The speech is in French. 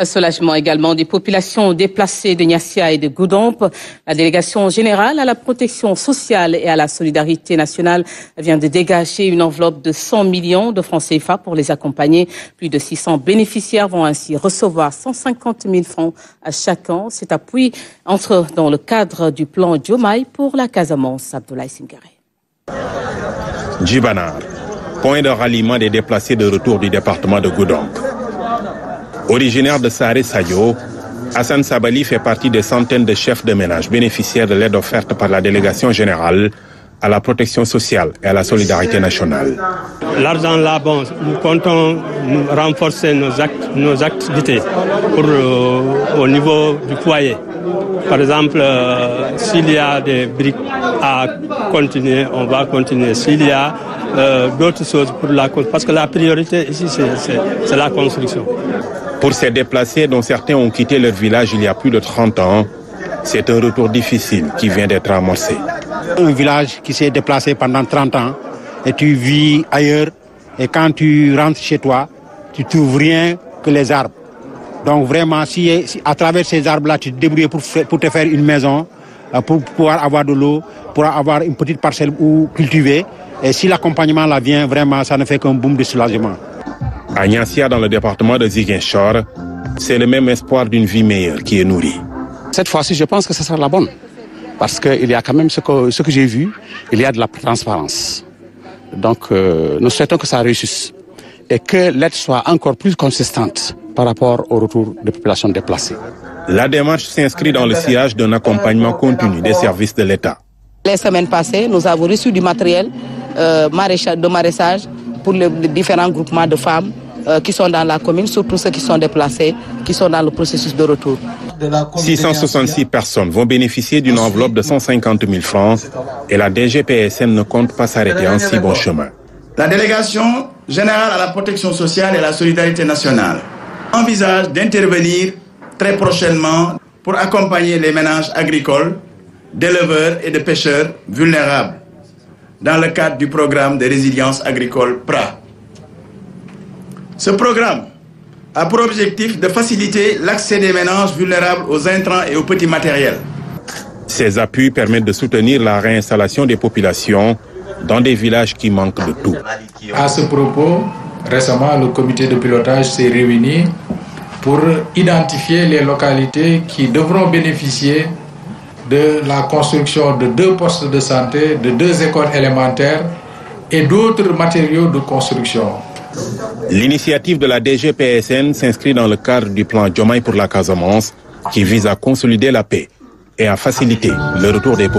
Soulagement également des populations déplacées de Niassia et de Goudomp. La délégation générale à la protection sociale et à la solidarité nationale vient de dégager une enveloppe de 100 millions de francs CFA pour les accompagner. Plus de 600 bénéficiaires vont ainsi recevoir 150 000 francs à chacun. Cet appui entre dans le cadre du plan Diomaye pour la Casamance. Abdoulaye Simgaré. Djibanar, point de ralliement des déplacés de retour du département de Goudomp. Originaire de Saré Sayo, Hassan Sabali fait partie des centaines de chefs de ménage bénéficiaires de l'aide offerte par la délégation générale à la protection sociale et à la solidarité nationale. L'argent là, bon, nous comptons renforcer nos activités au niveau du foyer. Par exemple, s'il y a des briques à continuer, on va continuer. S'il y a d'autres choses pour la construction, parce que la priorité ici, c'est la construction. Pour ces déplacés dont certains ont quitté leur village il y a plus de 30 ans, c'est un retour difficile qui vient d'être amorcé. Un village qui s'est déplacé pendant 30 ans et tu vis ailleurs et quand tu rentres chez toi, tu trouves rien que les arbres. Donc vraiment, si à travers ces arbres-là, tu te débrouilles pour te faire une maison, pour pouvoir avoir de l'eau, pour avoir une petite parcelle où cultiver. Et si l'accompagnement là vient, vraiment, ça ne fait qu'un boom de soulagement. À Niassia, dans le département de Ziguinchor, c'est le même espoir d'une vie meilleure qui est nourri. Cette fois-ci, je pense que ce sera la bonne. Parce qu'il y a quand même ce que j'ai vu, il y a de la transparence. Donc, nous souhaitons que ça réussisse et que l'aide soit encore plus consistante par rapport au retour des populations déplacées. La démarche s'inscrit dans le sillage d'un accompagnement continu des services de l'État. Les semaines passées, nous avons reçu du matériel de maraîchage pour les différents groupements de femmes qui sont dans la commune, surtout ceux qui sont déplacés, qui sont dans le processus de retour. 666 personnes vont bénéficier d'une enveloppe de 150 000 francs et la DGPSN ne compte pas s'arrêter en si bon chemin. La délégation générale à la protection sociale et à la solidarité nationale envisage d'intervenir très prochainement pour accompagner les ménages agricoles, d'éleveurs et de pêcheurs vulnérables dans le cadre du programme de résilience agricole PRA. Ce programme a pour objectif de faciliter l'accès des ménages vulnérables aux intrants et aux petits matériels. Ces appuis permettent de soutenir la réinstallation des populations dans des villages qui manquent de tout. À ce propos, récemment, le comité de pilotage s'est réuni pour identifier les localités qui devront bénéficier de la construction de 2 postes de santé, de 2 écoles élémentaires et d'autres matériaux de construction. L'initiative de la DGPSN s'inscrit dans le cadre du plan Diomaye pour la Casamance qui vise à consolider la paix et à faciliter le retour des populations.